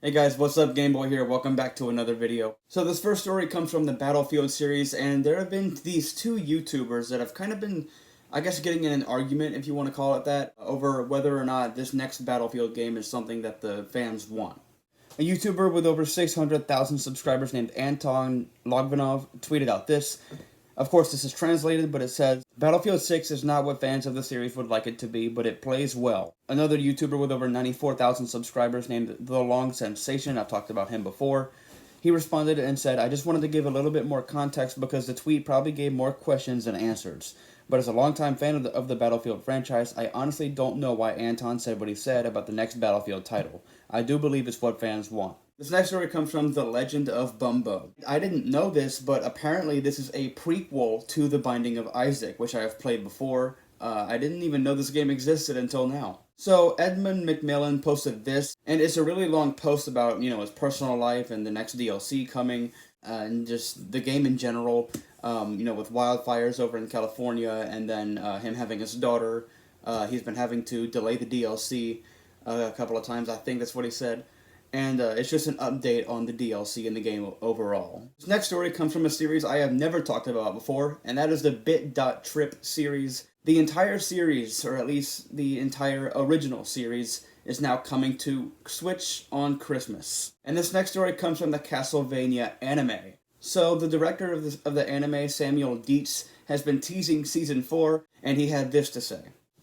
Hey guys, what's up? Gameboy here. Welcome back to another video. So this first story comes from the Battlefield series, and there have been these two YouTubers that have kind of been, I guess, getting in an argument, if you want to call it that, over whether or not this next Battlefield game is something that the fans want. A YouTuber with over 600,000 subscribers named Anton Logvinov tweeted out this. Of course, this is translated, but it says, Battlefield 6 is not what fans of the series would like it to be, but it plays well. Another YouTuber with over 94,000 subscribers named The Long Sensation, I've talked about him before, he responded and said, I just wanted to give a little bit more context because the tweet probably gave more questions than answers. But as a longtime fan of the Battlefield franchise, I honestly don't know why Anton said what he said about the next Battlefield title. I do believe it's what fans want. This next story comes from The Legend of Bumbo. I didn't know this, but apparently this is a prequel to The Binding of Isaac, which I have played before. I didn't even know this game existed until now. So Edmund McMillan posted this, and it's a really long post about, his personal life and the next DLC coming, and just the game in general, with wildfires over in California, and then him having his daughter. He's been having to delay the DLC a couple of times, I think that's what he said. And it's just an update on the DLC in the game overall. This next story comes from a series I have never talked about before, and that is the Bit.Trip series. The entire series, or at least the entire original series, is now coming to Switch on Christmas. And this next story comes from the Castlevania anime. So the director of the anime, Samuel Dietz, has been teasing Season 4, and he had this to say.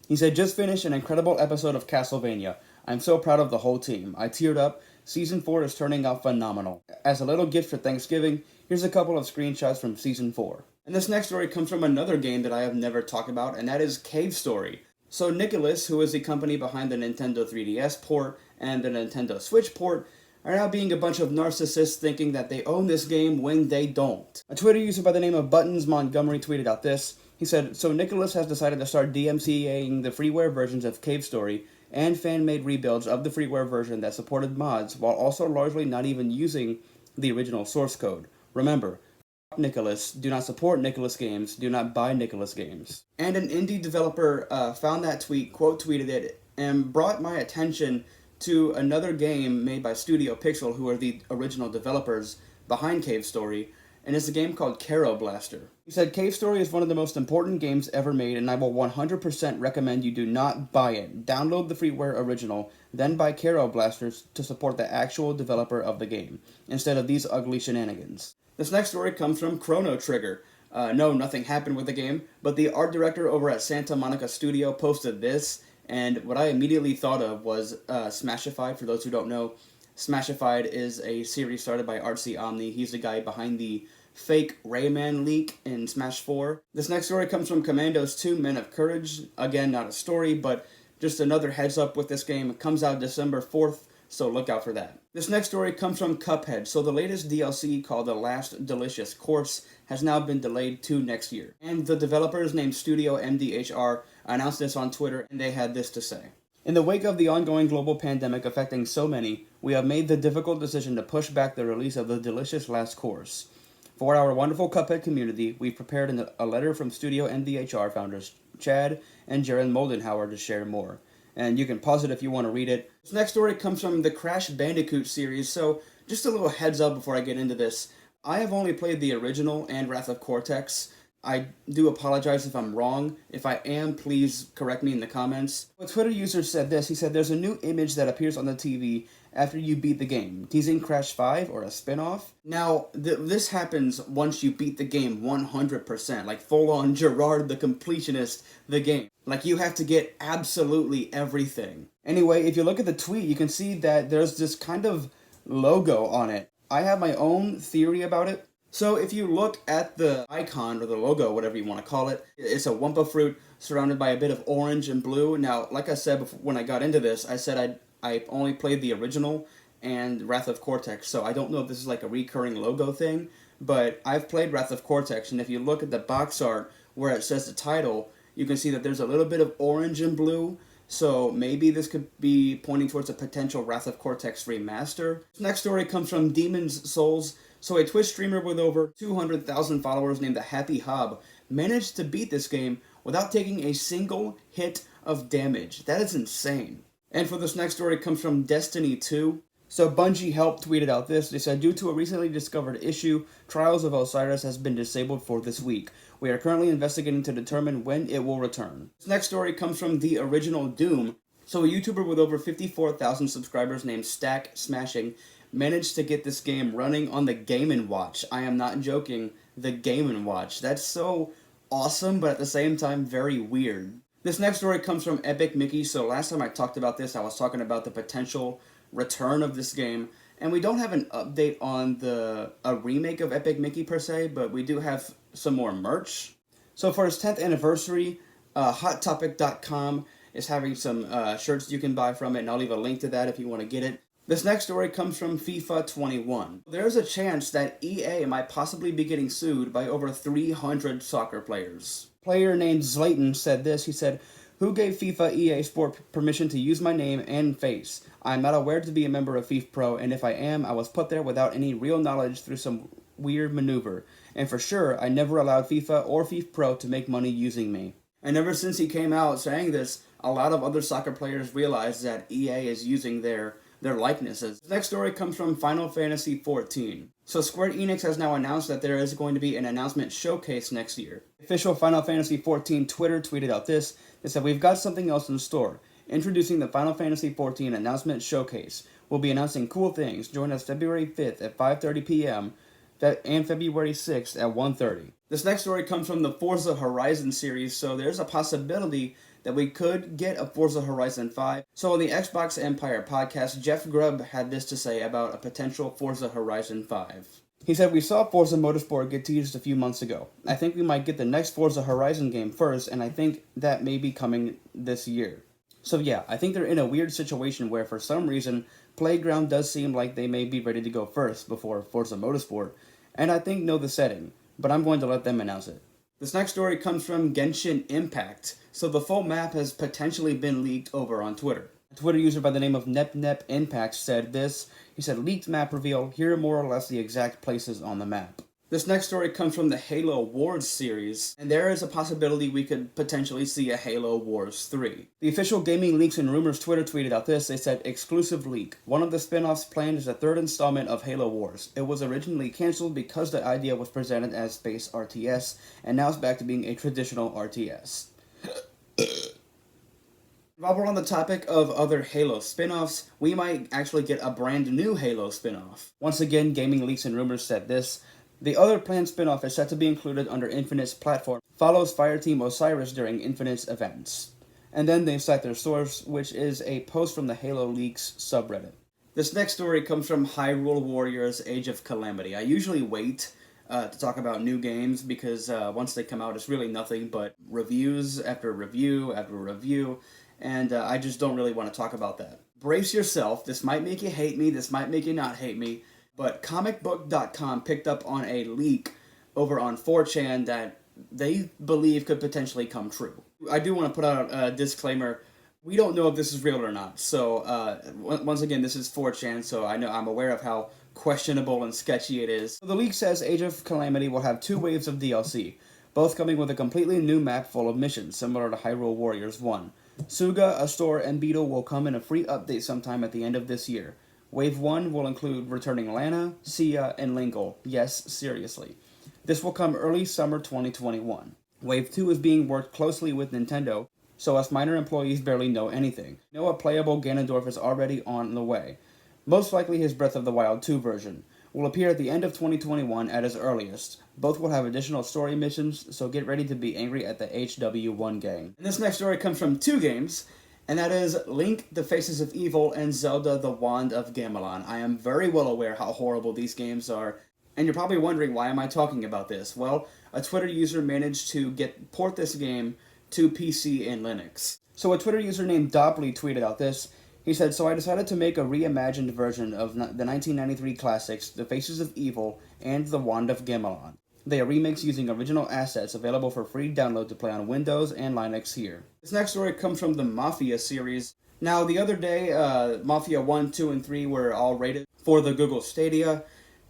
He said, just finished an incredible episode of Castlevania. I'm so proud of the whole team. I teared up. Season 4 is turning out phenomenal. As a little gift for Thanksgiving, here's a couple of screenshots from Season 4. And this next story comes from another game that I have never talked about, and that is Cave Story. So Nicholas, who is the company behind the Nintendo 3DS port and the Nintendo Switch port, are now being a bunch of narcissists thinking that they own this game when they don't. A Twitter user by the name of Buttons Montgomery tweeted out this. He said, so Nicholas has decided to start DMCAing the freeware versions of Cave Story and fan-made rebuilds of the freeware version that supported mods, while also largely not even using the original source code. Remember, Nicholas, do not support Nicholas games, do not buy Nicholas games. And an indie developer found that tweet, quote tweeted it, and brought my attention to another game made by Studio Pixel, who are the original developers behind Cave Story, and it's a game called Caro Blaster. He said, Cave Story is one of the most important games ever made, and I will 100% recommend you do not buy it. Download the freeware original, then buy Caro Blasters to support the actual developer of the game, instead of these ugly shenanigans. This next story comes from Chrono Trigger. No, nothing happened with the game, but the art director over at Santa Monica Studio posted this, and what I immediately thought of was Smashified. For those who don't know, Smashified is a series started by Artsy Omni. He's the guy behind the fake Rayman leak in Smash 4. This next story comes from Commandos 2 Men of Courage. Again, not a story, but just another heads up with this game. It comes out December 4th, so look out for that. This next story comes from Cuphead. So the latest DLC called The Last Delicious Course has now been delayed to next year. And the developers named Studio MDHR announced this on Twitter, and they had this to say. In the wake of the ongoing global pandemic affecting so many, we have made the difficult decision to push back the release of the delicious last course. For our wonderful Cuphead community, we've prepared a letter from Studio MDHR founders Chad and Jaron Moldenhauer to share more. And you can pause it if you want to read it. This next story comes from the Crash Bandicoot series, so just a little heads up before I get into this. I have only played the original and Wrath of Cortex. I do apologize if I'm wrong. If I am, please correct me in the comments. A Twitter user said this. He said, there's a new image that appears on the TV after you beat the game, teasing Crash 5 or a spin-off. Now, this happens once you beat the game 100%, like full-on Gerard the Completionist, the game. Like, you have to get absolutely everything. Anyway, if you look at the tweet, you can see that there's this kind of logo on it. I have my own theory about it. So if you look at the icon, or the logo, whatever you want to call it, it's a Wumpa fruit surrounded by a bit of orange and blue. Now, like I said before, when I got into this, I said I only played the original and Wrath of Cortex, so I don't know if this is like a recurring logo thing, but I've played Wrath of Cortex, and if you look at the box art where it says the title, you can see that there's a little bit of orange and blue, so maybe this could be pointing towards a potential Wrath of Cortex remaster. This next story comes from Demon's Souls. So a Twitch streamer with over 200,000 followers named the Happy Hob managed to beat this game without taking a single hit of damage. That is insane. And for this next story, it comes from Destiny 2. So Bungie Help tweeted out this. They said, due to a recently discovered issue, Trials of Osiris has been disabled for this week. We are currently investigating to determine when it will return. This next story comes from the original Doom. So a YouTuber with over 54,000 subscribers named Stack Smashing managed to get this game running on the Game & Watch. I am not joking, the Game & Watch. That's so awesome, but at the same time, very weird. This next story comes from Epic Mickey. So last time I talked about this, I was talking about the potential return of this game. And we don't have an update on a remake of Epic Mickey per se, but we do have some more merch. So for its 10th anniversary, HotTopic.com is having some shirts you can buy from it, and I'll leave a link to that if you want to get it. This next story comes from FIFA 21. There's a chance that EA might possibly be getting sued by over 300 soccer players. Player named Zlayton said this. He said, "Who gave FIFA EA Sport permission to use my name and face? I am not aware to be a member of FIFA Pro, and if I am, I was put there without any real knowledge through some weird maneuver. And for sure, I never allowed FIFA or FIFA Pro to make money using me." And ever since he came out saying this, a lot of other soccer players realized that EA is using their likenesses. The next story comes from Final Fantasy XIV. So Square Enix has now announced that there is going to be an announcement showcase next year. Official Final Fantasy XIV Twitter tweeted out this. They said, "We've got something else in store. Introducing the Final Fantasy XIV announcement showcase. We'll be announcing cool things. Join us February 5th at 5:30 p.m. and February 6th at 1:30. This next story comes from the Forza Horizon series, so there's a possibility that we could get a Forza Horizon 5. So on the Xbox Empire podcast, Jeff Grubb had this to say about a potential Forza Horizon 5. He said, "We saw Forza Motorsport get teased a few months ago. I think we might get the next Forza Horizon game first, and I think that may be coming this year." So yeah, I think they're in a weird situation where for some reason, Playground does seem like they may be ready to go first before Forza Motorsport, and I think know the setting, but I'm going to let them announce it. This next story comes from Genshin Impact. So the full map has potentially been leaked over on Twitter. A Twitter user by the name of NepNepImpact said this. He said, "Leaked map reveal, here are more or less the exact places on the map." This next story comes from the Halo Wars series, and there is a possibility we could potentially see a Halo Wars 3. The official Gaming Leaks and Rumors Twitter tweeted out this. They said, "Exclusive leak. One of the spin-offs planned is a third installment of Halo Wars. It was originally cancelled because the idea was presented as space RTS, and now it's back to being a traditional RTS." While we're on the topic of other Halo spin-offs, we might actually get a brand new Halo spin-off. Once again, Gaming Leaks and Rumors said this. The other planned spin-off is set to be included under Infinite's platform, follows Fireteam Osiris during Infinite's events. And then they cite their source, which is a post from the Halo Leaks subreddit. This next story comes from Hyrule Warriors Age of Calamity. I usually wait to talk about new games because once they come out, it's really nothing but reviews after review after review, and I just don't really want to talk about that. Brace yourself. This might make you hate me. This might make you not hate me. But comicbook.com picked up on a leak over on 4chan that they believe could potentially come true. I do want to put out a disclaimer. We don't know if this is real or not. So once again, this is 4chan, so I'm aware of how questionable and sketchy it is. So the leak says Age of Calamity will have 2 waves of DLC, both coming with a completely new map full of missions, similar to Hyrule Warriors 1. Suga, Astor, and Beetle will come in a free update sometime at the end of this year. Wave 1 will include returning Lana, Sia, and Lingle. Yes, seriously. This will come early summer 2021. Wave 2 is being worked closely with Nintendo, so us minor employees barely know anything. Know a playable Ganondorf is already on the way. Most likely his Breath of the Wild 2 version. Will appear at the end of 2021 at its earliest. Both will have additional story missions, so get ready to be angry at the HW1 gang. And this next story comes from 2 games, and that is Link, The Faces of Evil, and Zelda, The Wand of Gamelon. I am very well aware how horrible these games are, and you're probably wondering why am I talking about this. Well, a Twitter user managed to port this game to PC and Linux. So a Twitter user named Dobley tweeted out this. He said, "So I decided to make a reimagined version of the 1993 classics, The Faces of Evil and The Wand of Gamelon. They are remakes using original assets available for free download to play on Windows and Linux here." This next story comes from the Mafia series. Now, the other day, Mafia 1, 2, and 3 were all rated for the Google Stadia,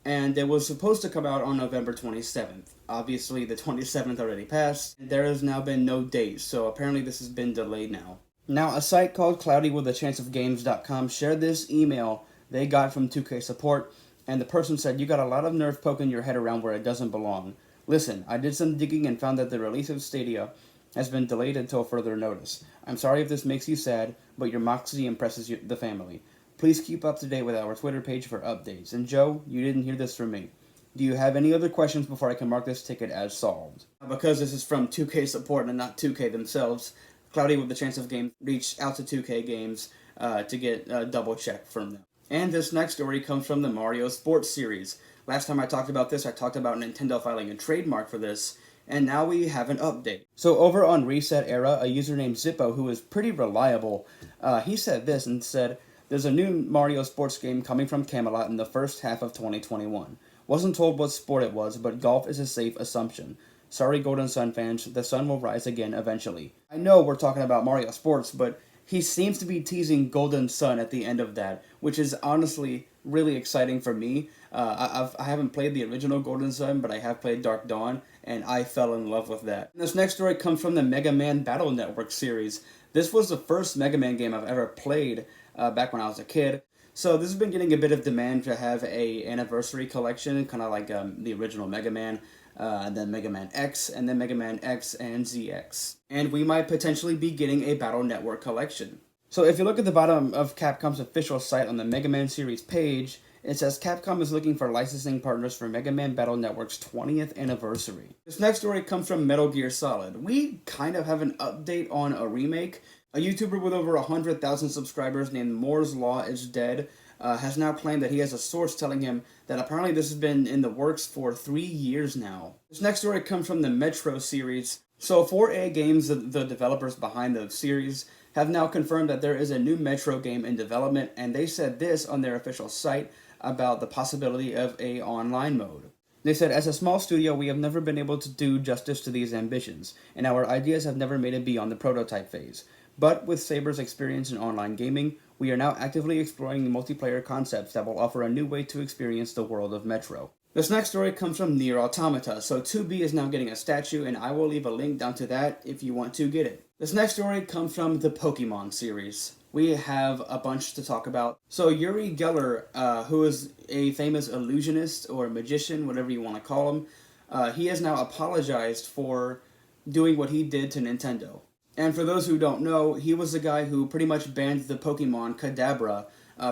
and it was supposed to come out on November 27th. Obviously, the 27th already passed. There has now been no date, so apparently this has been delayed now. Now, a site called cloudywithachanceofgames.com shared this email they got from 2K support, and the person said, "You got a lot of nerve poking your head around where it doesn't belong. Listen, I did some digging and found that the release of Stadia has been delayed until further notice. I'm sorry if this makes you sad, but your moxie impresses the family. Please keep up to date with our Twitter page for updates. And Joe, you didn't hear this from me. Do you have any other questions before I can mark this ticket as solved?" Because this is from 2K support and not 2K themselves, Cloudy with the Chance of Game reached out to 2K Games to get a double check from them. And this next story comes from the Mario Sports series. Last time I talked about this, I talked about Nintendo filing a trademark for this, and now we have an update. So over on Reset Era, a user named Zippo, who is pretty reliable, he said this and said, "There's a new Mario Sports game coming from Camelot in the first half of 2021. Wasn't told what sport it was, but golf is a safe assumption. Sorry, Golden Sun fans, the sun will rise again eventually." I know we're talking about Mario Sports, but he seems to be teasing Golden Sun at the end of that, which is honestly really exciting for me. I haven't played the original Golden Sun, but I have played Dark Dawn, and I fell in love with that. This next story comes from the Mega Man Battle Network series. This was the first Mega Man game I've ever played back when I was a kid. So this has been getting a bit of demand to have a anniversary collection, kind of like the original Mega Man, and then Mega Man X, and then Mega Man X and ZX. And we might potentially be getting a Battle Network collection. So if you look at the bottom of Capcom's official site on the Mega Man series page, it says Capcom is looking for licensing partners for Mega Man Battle Network's 20th anniversary. This next story comes from Metal Gear Solid. We kind of have an update on a remake. A YouTuber with over 100,000 subscribers named Moore's Law is Dead has now claimed that he has a source telling him that apparently this has been in the works for 3 years now. This next story comes from the Metro series. So 4A Games, the developers behind the series, have now confirmed that there is a new Metro game in development, and they said this on their official site about the possibility of a online mode. They said, "As a small studio, we have never been able to do justice to these ambitions, and our ideas have never made it beyond the prototype phase. But with Saber's experience in online gaming, we are now actively exploring multiplayer concepts that will offer a new way to experience the world of Metro." This next story comes from Nier Automata. So 2B is now getting a statue, and I will leave a link down to that if you want to get it. This next story comes from the Pokemon series. We have a bunch to talk about. So Uri Geller, who is a famous illusionist or magician, whatever you want to call him, he has now apologized for doing what he did to Nintendo. And for those who don't know, he was the guy who pretty much banned the Pokemon Kadabra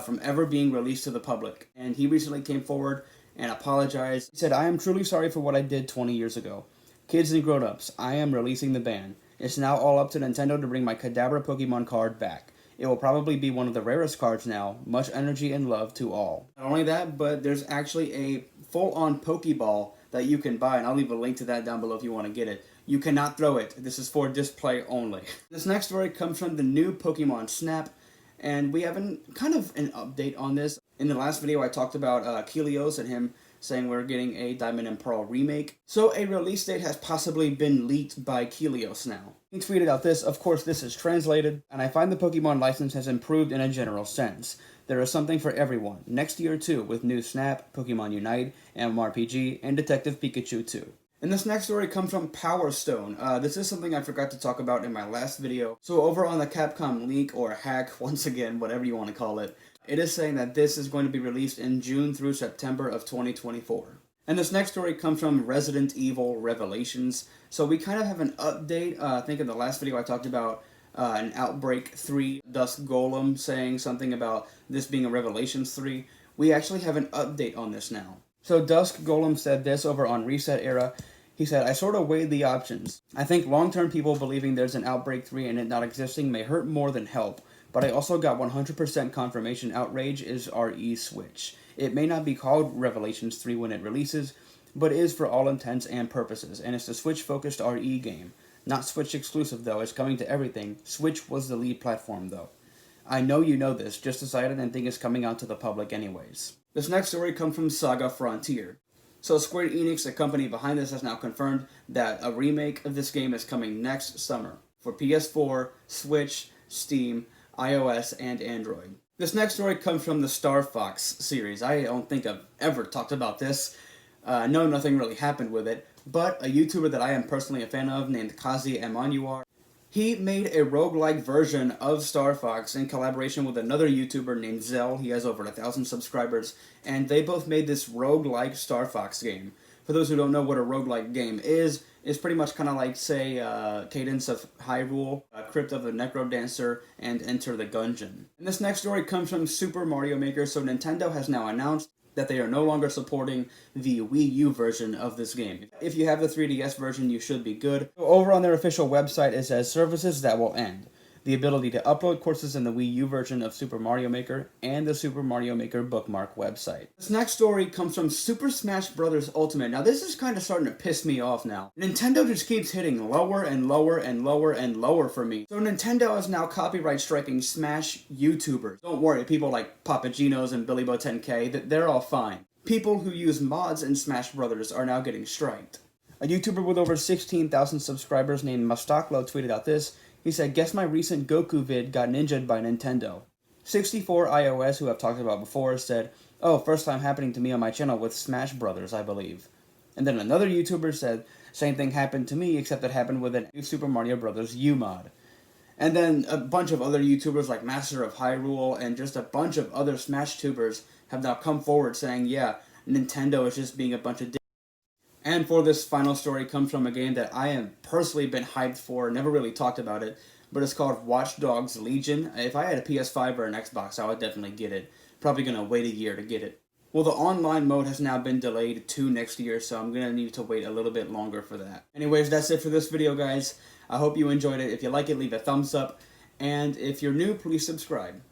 from ever being released to the public. And he recently came forward and apologized. He said, "I am truly sorry for what I did 20 years ago. Kids and grown-ups, I am releasing the ban. It's now all up to Nintendo to bring my Kadabra Pokemon card back. It will probably be one of the rarest cards now. Much energy and love to all." Not only that, but there's actually a full-on Pokeball that you can buy, and I'll leave a link to that down below if you want to get it. You cannot throw it. This is for display only. This next story comes from the new Pokemon Snap, and we have kind of an update on this. In the last video, I talked about Kelios and him saying we're getting a Diamond and Pearl remake. So a release date has possibly been leaked by Kelios now. He tweeted out this. Of course, this is translated, and I find the Pokemon license has improved in a general sense. There is something for everyone. Next year too, with new Snap, Pokemon Unite, MMORPG, and Detective Pikachu 2. And this next story comes from Power Stone. This is something I forgot to talk about in my last video. So over on the Capcom leak or hack, once again, whatever you want to call it, it is saying that this is going to be released in June through September of 2024. And this next story comes from Resident Evil Revelations. So we kind of have an update. I think in the last video I talked about an Outbreak 3 Dusk Golem saying something about this being a Revelations 3. We actually have an update on this now. So Dusk Golem said this over on Reset Era. He said, "I sort of weighed the options. I think long-term people believing there's an Outbreak 3 and it not existing may hurt more than help. But I also got 100% confirmation Outrage is RE Switch. It may not be called Revelations 3 when it releases, but is for all intents and purposes, and it's a Switch-focused RE game. Not Switch exclusive though, it's coming to everything. Switch was the lead platform though. I know you know this, just decided and think it's coming out to the public anyways." This next story comes from Saga Frontier. So Square Enix, the company behind this, has now confirmed that a remake of this game is coming next summer for PS4, Switch, Steam, iOS, and Android. This next story comes from the Star Fox series. I don't think I've ever talked about this. No, nothing really happened with it, but a YouTuber that I am personally a fan of named Kaze Emanuar, He made a roguelike version of Star Fox in collaboration with another YouTuber named Zel. He has over 1,000 subscribers, and they both made this roguelike Star Fox game. For those who don't know what a roguelike game is, it's pretty much kind of like, say, Cadence of Hyrule, Crypt of the Necrodancer, and Enter the Gungeon. And this next story comes from Super Mario Maker, so Nintendo has now announced that they are no longer supporting the Wii U version of this game. If you have the 3DS version, you should be good. Over on their official website, it says services that will end. The ability to upload courses in the Wii U version of Super Mario Maker, and the Super Mario Maker bookmark website. This next story comes from Super Smash Bros. Ultimate. Now this is kind of starting to piss me off now. Nintendo just keeps hitting lower and lower and lower and lower for me. So Nintendo is now copyright striking Smash YouTubers. Don't worry, people like PapaGenos and BillyBo10k, they're all fine. People who use mods in Smash Bros. Are now getting striked. A YouTuber with over 16,000 subscribers named Mastaklo tweeted out this. He said, guess my recent Goku vid got ninja'd by Nintendo. 64 iOS, who I've talked about before, said, oh, first time happening to me on my channel with Smash Brothers, I believe. And then another YouTuber said, same thing happened to me, except it happened with a new Super Mario Bros. U mod. And then a bunch of other YouTubers like Master of Hyrule and just a bunch of other Smash tubers have now come forward saying, yeah, Nintendo is just being a bunch of And for this final story comes from a game that I have personally been hyped for, never really talked about it, but it's called Watch Dogs Legion. If I had a PS5 or an Xbox, I would definitely get it. Probably going to wait a year to get it. Well, the online mode has now been delayed to next year, so I'm going to need to wait a little bit longer for that. Anyways, that's it for this video, guys. I hope you enjoyed it. If you like it, leave a thumbs up. And if you're new, please subscribe.